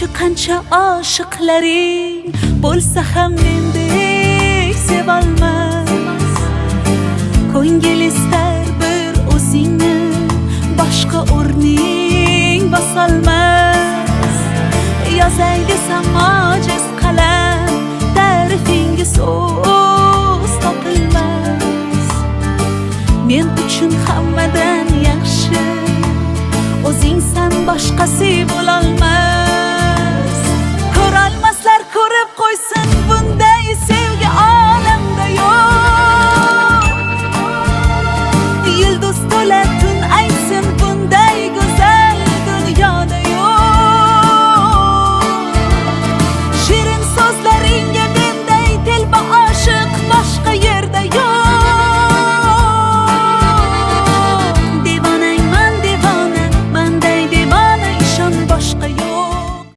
qancha oshiqlaring bo'lsa ham mendek sevolmas. Ko'ngil istar bir o'zingni, boshqa o'rning bosolmas. Yozay desam ojiz qalam, ta'rifinga so'z topilmas. Men uchun hammadan yaxshi o'zingsan, boshqasi bo'lolmas.